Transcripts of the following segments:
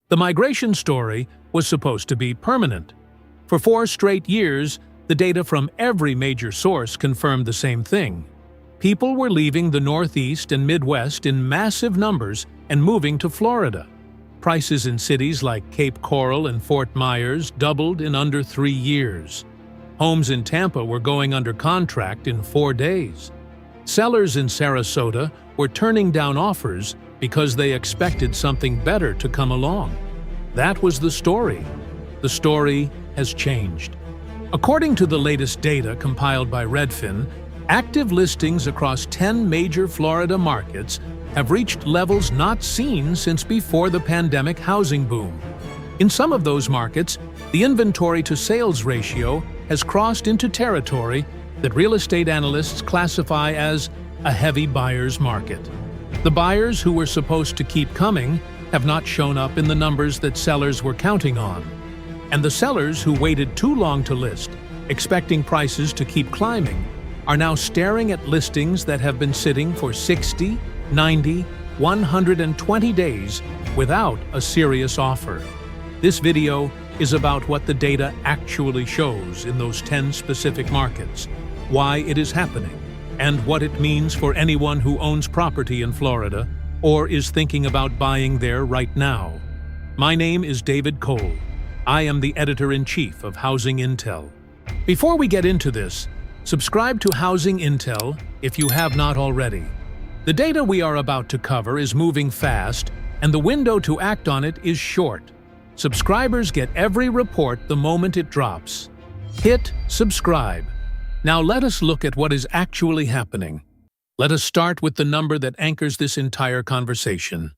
The migration story was supposed to be permanent. For 4 straight years, the data from every major source confirmed the same thing. People were leaving the Northeast and Midwest in massive numbers and moving to Florida. Prices in cities like Cape Coral and Fort Myers doubled in under 3 years. Homes in Tampa were going under contract in 4 days. Sellers in Sarasota were turning down offers because they expected something better to come along. That was the story. The story has changed. According to the latest data compiled by Redfin, active listings across 10 major Florida markets have reached levels not seen since before the pandemic housing boom. In some of those markets, the inventory-to-sales ratio has crossed into territory that real estate analysts classify as a heavy buyer's market. The buyers who were supposed to keep coming have not shown up in the numbers that sellers were counting on. And the sellers who waited too long to list, expecting prices to keep climbing, are now staring at listings that have been sitting for 60, 90, 120 days without a serious offer. This video is about what the data actually shows in those 10 specific markets, why it is happening, and what it means for anyone who owns property in Florida or is thinking about buying there right now. My name is David Cole. I am the editor-in-chief of Housing Intel. Before we get into this, subscribe to Housing Intel if you have not already. The data we are about to cover is moving fast, and the window to act on it is short. Subscribers get every report the moment it drops. Hit subscribe. Now let us look at what is actually happening. Let us start with the number that anchors this entire conversation.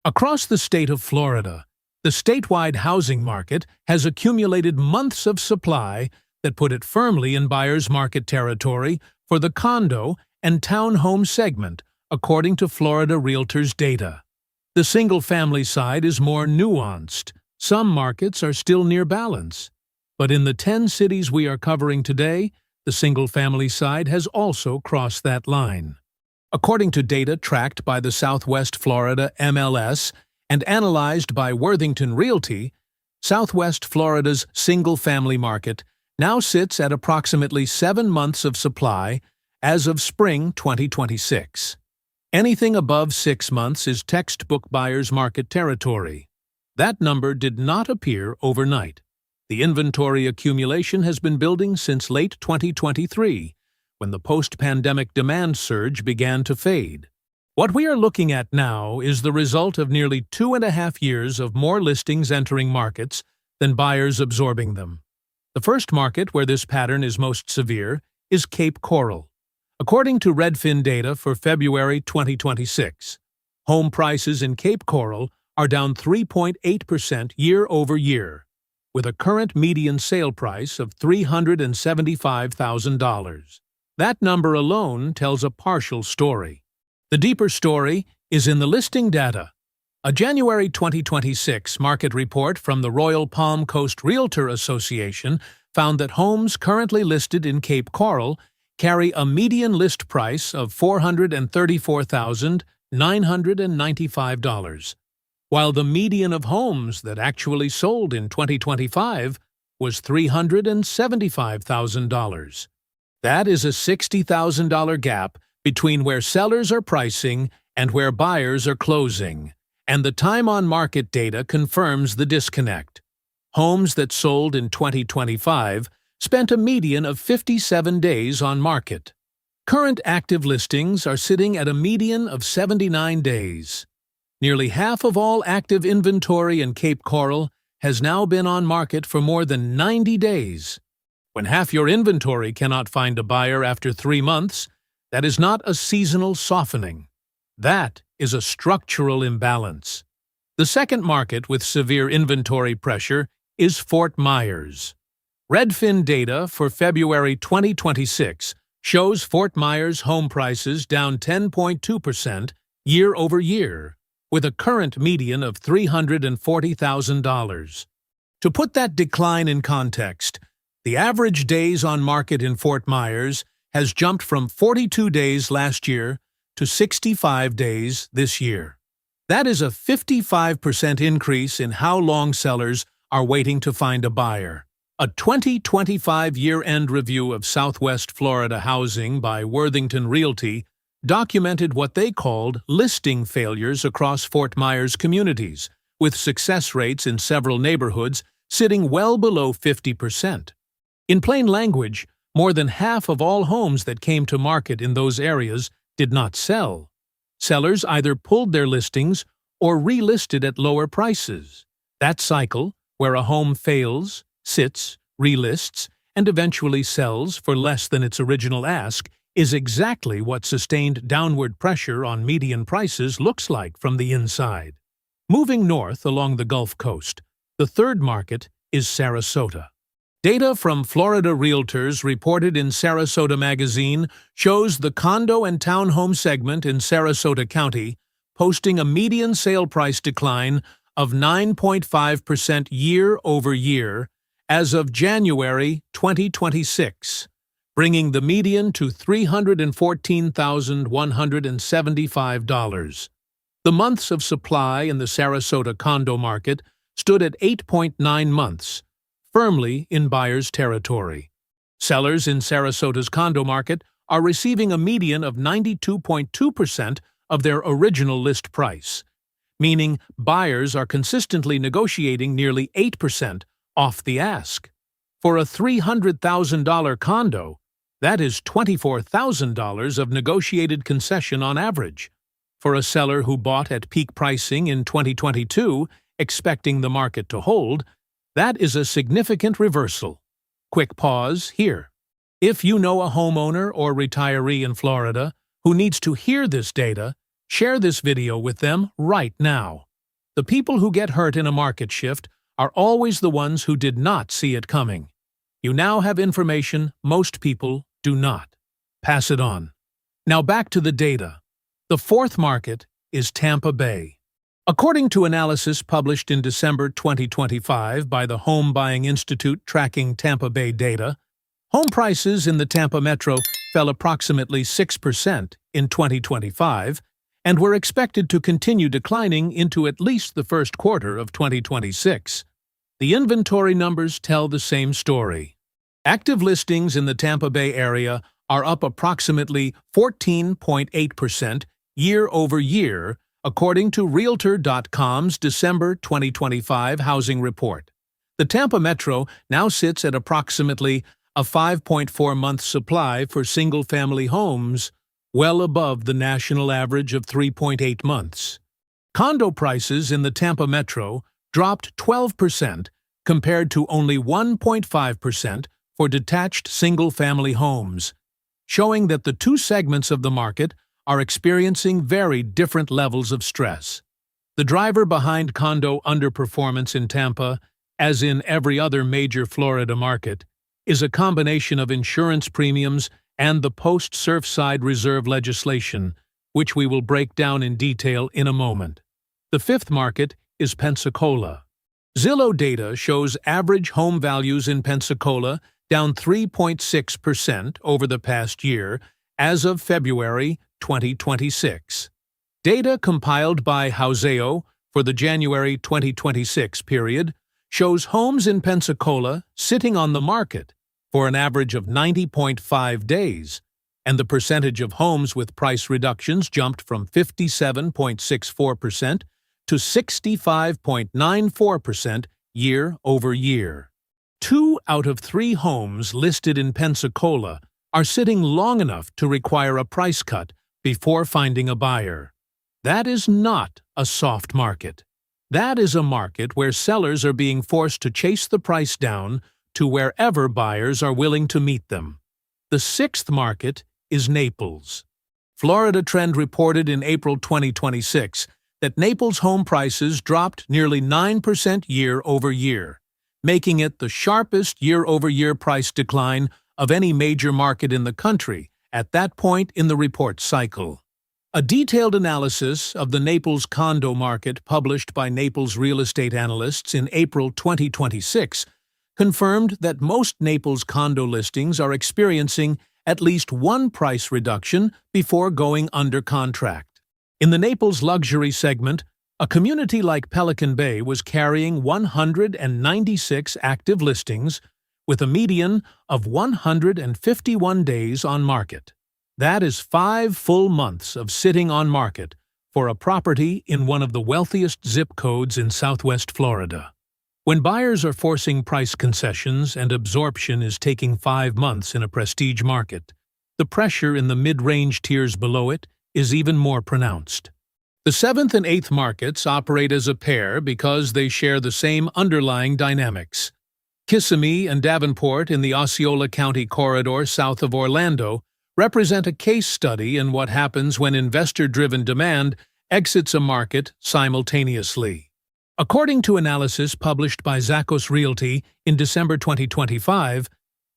Across the state of Florida, the statewide housing market has accumulated months of supply that put it firmly in buyer's market territory for the condo and townhome segment, according to Florida Realtors data. The single-family side is more nuanced. Some markets are still near balance. But in the 10 cities we are covering today, the single-family side has also crossed that line. According to data tracked by the Southwest Florida MLS and analyzed by Worthington Realty, Southwest Florida's single-family market now sits at approximately 7 months of supply as of spring 2026. Anything above 6 months is textbook buyer's market territory. That number did not appear overnight. The inventory accumulation has been building since late 2023, when the post-pandemic demand surge began to fade. What we are looking at now is the result of nearly 2.5 years of more listings entering markets than buyers absorbing them. The first market where this pattern is most severe is Cape Coral. According to Redfin data for February 2026, home prices in Cape Coral are down 3.8% year over year, with a current median sale price of $375,000. That number alone tells a partial story. The deeper story is in the listing data. A January 2026 market report from the Royal Palm Coast Realtor Association found that homes currently listed in Cape Coral carry a median list price of $434,995, while the median of homes that actually sold in 2025 was $375,000. That is a $60,000 gap between where sellers are pricing and where buyers are closing, and the time-on-market data confirms the disconnect. Homes that sold in 2025 spent a median of 57 days on market. Current active listings are sitting at a median of 79 days. Nearly half of all active inventory in Cape Coral has now been on market for more than 90 days. When half your inventory cannot find a buyer after 3 months, that is not a seasonal softening. That is a structural imbalance. The second market with severe inventory pressure is Fort Myers. Redfin data for February 2026 shows Fort Myers home prices down 10.2% year over year, with a current median of $340,000. To put that decline in context, the average days on market in Fort Myers has jumped from 42 days last year to 65 days this year. That is a 55% increase in how long sellers are waiting to find a buyer. A 2025 year-end review of Southwest Florida housing by Worthington Realty documented what they called listing failures across Fort Myers communities, with success rates in several neighborhoods sitting well below 50%. In plain language, more than half of all homes that came to market in those areas did not sell. Sellers either pulled their listings or relisted at lower prices. That cycle, where a home fails, sits, relists, and eventually sells for less than its original ask, is exactly what sustained downward pressure on median prices looks like from the inside. Moving north along the Gulf Coast, the third market is Sarasota. Data from Florida Realtors reported in Sarasota Magazine shows the condo and townhome segment in Sarasota County posting a median sale price decline of 9.5% year-over-year as of January 2026, bringing the median to $314,175. The months of supply in the Sarasota condo market stood at 8.9 months, firmly in buyer's territory. Sellers in Sarasota's condo market are receiving a median of 92.2% of their original list price, meaning buyers are consistently negotiating nearly 8% off the ask. For a $300,000 condo, that is $24,000 of negotiated concession on average. For a seller who bought at peak pricing in 2022, expecting the market to hold, that is a significant reversal. Quick pause here. If you know a homeowner or retiree in Florida who needs to hear this data, share this video with them right now. The people who get hurt in a market shift are always the ones who did not see it coming. You now have information most people do not. Pass it on. Now back to the data. The fourth market is Tampa Bay. According to analysis published in December 2025 by the Home Buying Institute tracking Tampa Bay data, home prices in the Tampa metro fell approximately 6% in 2025 and were expected to continue declining into at least the first quarter of 2026. The inventory numbers tell the same story. Active listings in the Tampa Bay area are up approximately 14.8% year-over-year, according to Realtor.com's December 2025 housing report. The Tampa metro now sits at approximately a 5.4-month supply for single-family homes, well above the national average of 3.8 months. Condo prices in the Tampa metro dropped 12% compared to only 1.5% for detached single-family homes, showing that the two segments of the market are experiencing very different levels of stress. The driver behind condo underperformance in Tampa, as in every other major Florida market, is a combination of insurance premiums and the post-Surfside Reserve legislation, which we will break down in detail in a moment. The fifth market is Pensacola. Zillow data shows average home values in Pensacola down 3.6% over the past year as of February 2026. Data compiled by Houseo for the January 2026 period shows homes in Pensacola sitting on the market for an average of 90.5 days, and the percentage of homes with price reductions jumped from 57.64% to 65.94% year-over-year. 2 out of 3 homes listed in Pensacola are sitting long enough to require a price cut before finding a buyer. That is not a soft market. That is a market where sellers are being forced to chase the price down to wherever buyers are willing to meet them. The sixth market is Naples. Florida Trend reported in April 2026 that Naples home prices dropped nearly 9% year-over-year, making it the sharpest year-over-year price decline of any major market in the country at that point in the report cycle. A detailed analysis of the Naples condo market published by Naples real estate analysts in April 2026 confirmed that most Naples condo listings are experiencing at least one price reduction before going under contract. In the Naples luxury segment, A community like Pelican Bay was carrying 196 active listings with a median of 151 days on market. That is 5 full months of sitting on market for a property in one of the wealthiest zip codes in Southwest Florida. When buyers are forcing price concessions and absorption is taking 5 months in a prestige market, the pressure in the mid-range tiers below it is even more pronounced. The 7th and 8th markets operate as a pair because they share the same underlying dynamics. Kissimmee and Davenport in the Osceola County corridor south of Orlando represent a case study in what happens when investor-driven demand exits a market simultaneously. According to analysis published by Zakos Realty in December 2025,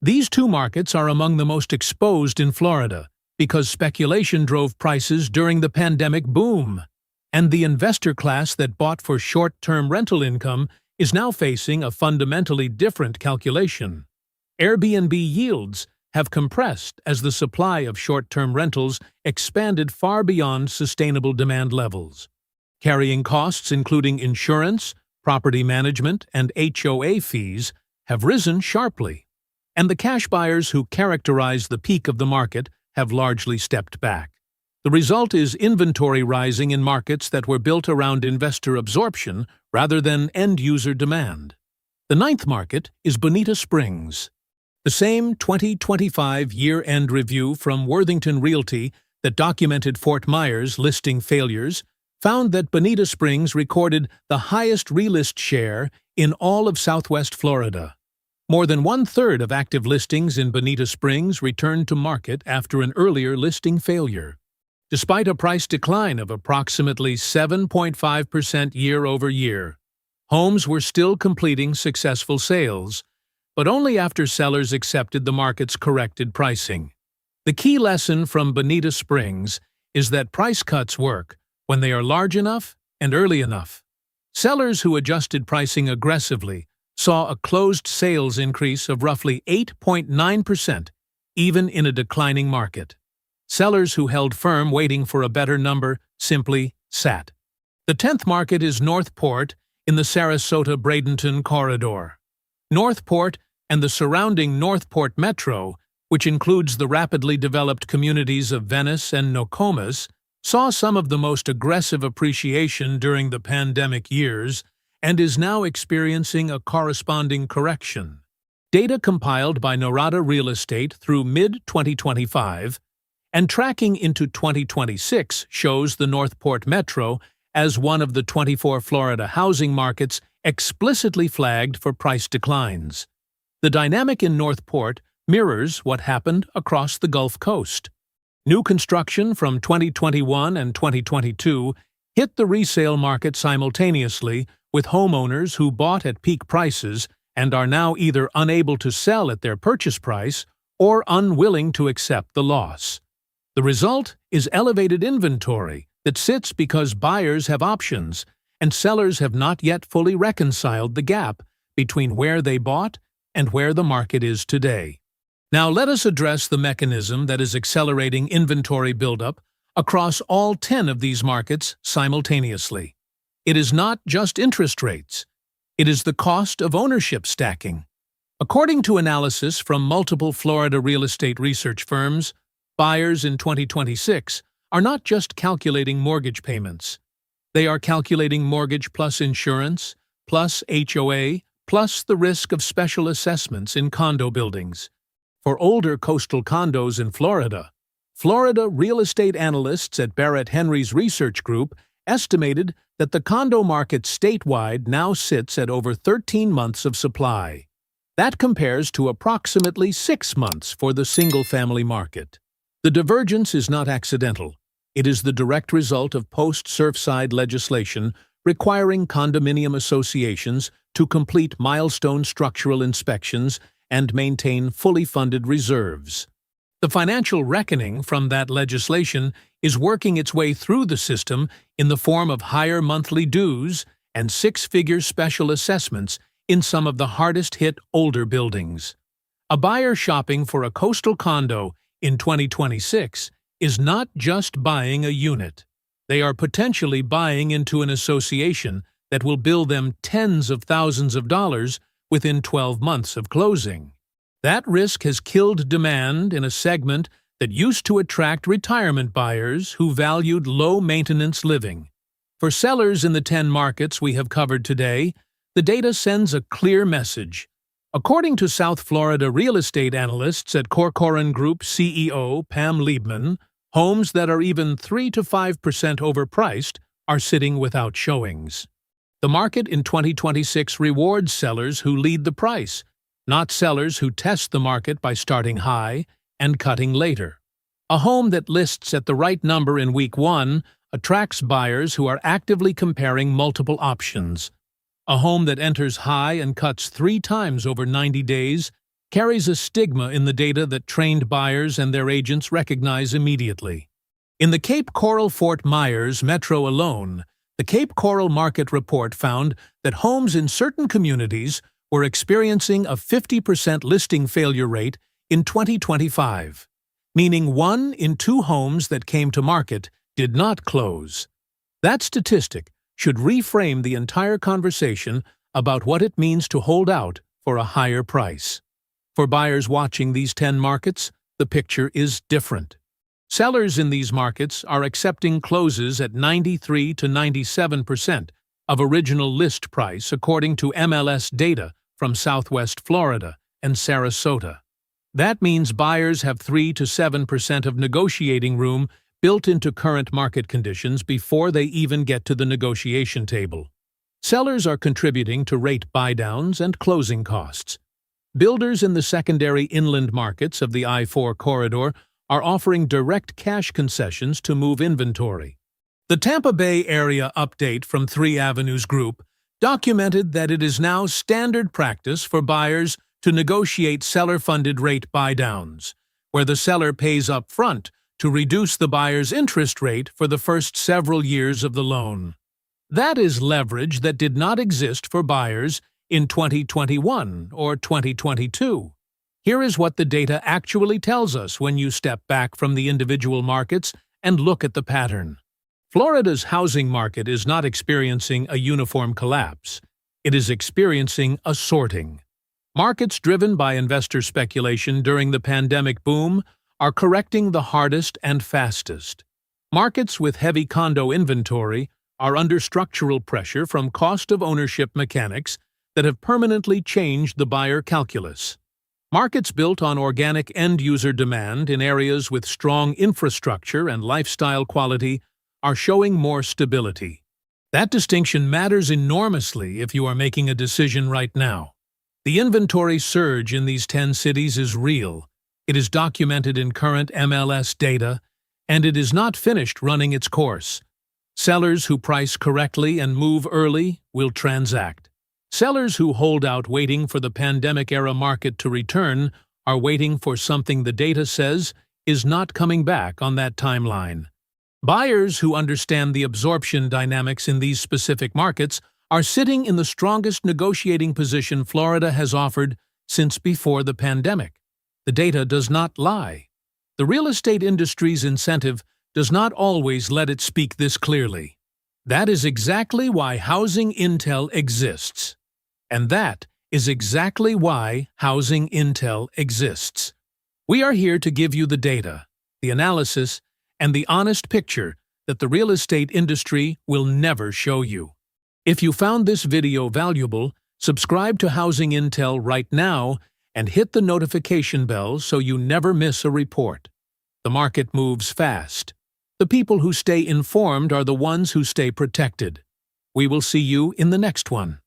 these two markets are among the most exposed in Florida because speculation drove prices during the pandemic boom, and the investor class that bought for short-term rental income is now facing a fundamentally different calculation. Airbnb yields have compressed as the supply of short-term rentals expanded far beyond sustainable demand levels. Carrying costs including insurance, property management, and HOA fees have risen sharply, and the cash buyers who characterize the peak of the market have largely stepped back. The result is inventory rising in markets that were built around investor absorption rather than end-user demand. The 9th market is Bonita Springs. The same 2025 year-end review from Worthington Realty that documented Fort Myers listing failures found that Bonita Springs recorded the highest relist share in all of Southwest Florida. More than 1/3 of active listings in Bonita Springs returned to market after an earlier listing failure. Despite a price decline of approximately 7.5% year-over-year, homes were still completing successful sales, but only after sellers accepted the market's corrected pricing. The key lesson from Bonita Springs is that price cuts work when they are large enough and early enough. Sellers who adjusted pricing aggressively saw a closed sales increase of roughly 8.9%, even in a declining market. Sellers who held firm waiting for a better number simply sat. The 10th market is Northport in the Sarasota-Bradenton corridor. Northport and the surrounding Northport Metro, which includes the rapidly developed communities of Venice and Nokomis, saw some of the most aggressive appreciation during the pandemic years and is now experiencing a corresponding correction. Data compiled by Norada Real Estate through mid-2025 and tracking into 2026 shows the Northport Metro as one of the 24 Florida housing markets explicitly flagged for price declines. The dynamic in Northport mirrors what happened across the Gulf Coast. New construction from 2021 and 2022 hit the resale market simultaneously with homeowners who bought at peak prices and are now either unable to sell at their purchase price or unwilling to accept the loss. The result is elevated inventory that sits because buyers have options and sellers have not yet fully reconciled the gap between where they bought and where the market is today. Now let us address the mechanism that is accelerating inventory buildup across all 10 of these markets simultaneously. It is not just interest rates. It is the cost of ownership stacking. According to analysis from multiple Florida real estate research firms, buyers in 2026 are not just calculating mortgage payments. They are calculating mortgage plus insurance, plus HOA, plus the risk of special assessments in condo buildings. For older coastal condos in Florida, Florida real estate analysts at Barrett Henry's research group estimated that the condo market statewide now sits at over 13 months of supply. That compares to approximately 6 months for the single-family market. The divergence is not accidental. It is the direct result of post-Surfside legislation requiring condominium associations to complete milestone structural inspections and maintain fully funded reserves. The financial reckoning from that legislation is working its way through the system in the form of higher monthly dues and 6-figure special assessments in some of the hardest-hit older buildings. A buyer shopping for a coastal condo in 2026 is not just buying a unit. They are potentially buying into an association that will bill them tens of thousands of dollars within 12 months of closing. That risk has killed demand in a segment that used to attract retirement buyers who valued low-maintenance living. For sellers in the 10 markets we have covered today, the data sends a clear message. According to South Florida real estate analysts at Corcoran Group CEO Pam Liebman, homes that are even 3 to 5% overpriced are sitting without showings. The market in 2026 rewards sellers who lead the price, not sellers who test the market by starting high and cutting later. A home that lists at the right number in week 1 attracts buyers who are actively comparing multiple options. A home that enters high and cuts 3 times over 90 days carries a stigma in the data that trained buyers and their agents recognize immediately. In the Cape Coral-Fort Myers metro alone, the Cape Coral Market Report found that homes in certain communities were experiencing a 50% listing failure rate in 2025, meaning 1 in 2 homes that came to market did not close. That statistic should reframe the entire conversation about what it means to hold out for a higher price. For buyers watching these 10 markets, the picture is different. Sellers in these markets are accepting closes at 93 to 97% of original list price according to MLS data from Southwest Florida and Sarasota. That means buyers have 3 to 7% of negotiating room built into current market conditions before they even get to the negotiation table. Sellers are contributing to rate buydowns and closing costs. Builders in the secondary inland markets of the I-4 corridor are offering direct cash concessions to move inventory. The Tampa Bay area update from 3 Avenues Group documented that it is now standard practice for buyers to negotiate seller-funded rate buydowns, where the seller pays up front to reduce the buyer's interest rate for the first several years of the loan. That is leverage that did not exist for buyers in 2021 or 2022. Here is what the data actually tells us when you step back from the individual markets and look at the pattern. Florida's housing market is not experiencing a uniform collapse. It is experiencing a sorting. Markets driven by investor speculation during the pandemic boom are correcting the hardest and fastest. Markets with heavy condo inventory are under structural pressure from cost of ownership mechanics that have permanently changed the buyer calculus. Markets built on organic end-user demand in areas with strong infrastructure and lifestyle quality are showing more stability. That distinction matters enormously if you are making a decision right now. The inventory surge in these 10 cities is real. It is documented in current MLS data, and it is not finished running its course. Sellers who price correctly and move early will transact. Sellers who hold out waiting for the pandemic-era market to return are waiting for something the data says is not coming back on that timeline. Buyers who understand the absorption dynamics in these specific markets are sitting in the strongest negotiating position Florida has offered since before the pandemic. The data does not lie. The real estate industry's incentive does not always let it speak this clearly. That is exactly why Housing Intel exists. And that is exactly why Housing Intel exists. We are here to give you the data, the analysis, and the honest picture that the real estate industry will never show you. If you found this video valuable, subscribe to Housing Intel right now and hit the notification bell so you never miss a report. The market moves fast. The people who stay informed are the ones who stay protected. We will see you in the next one.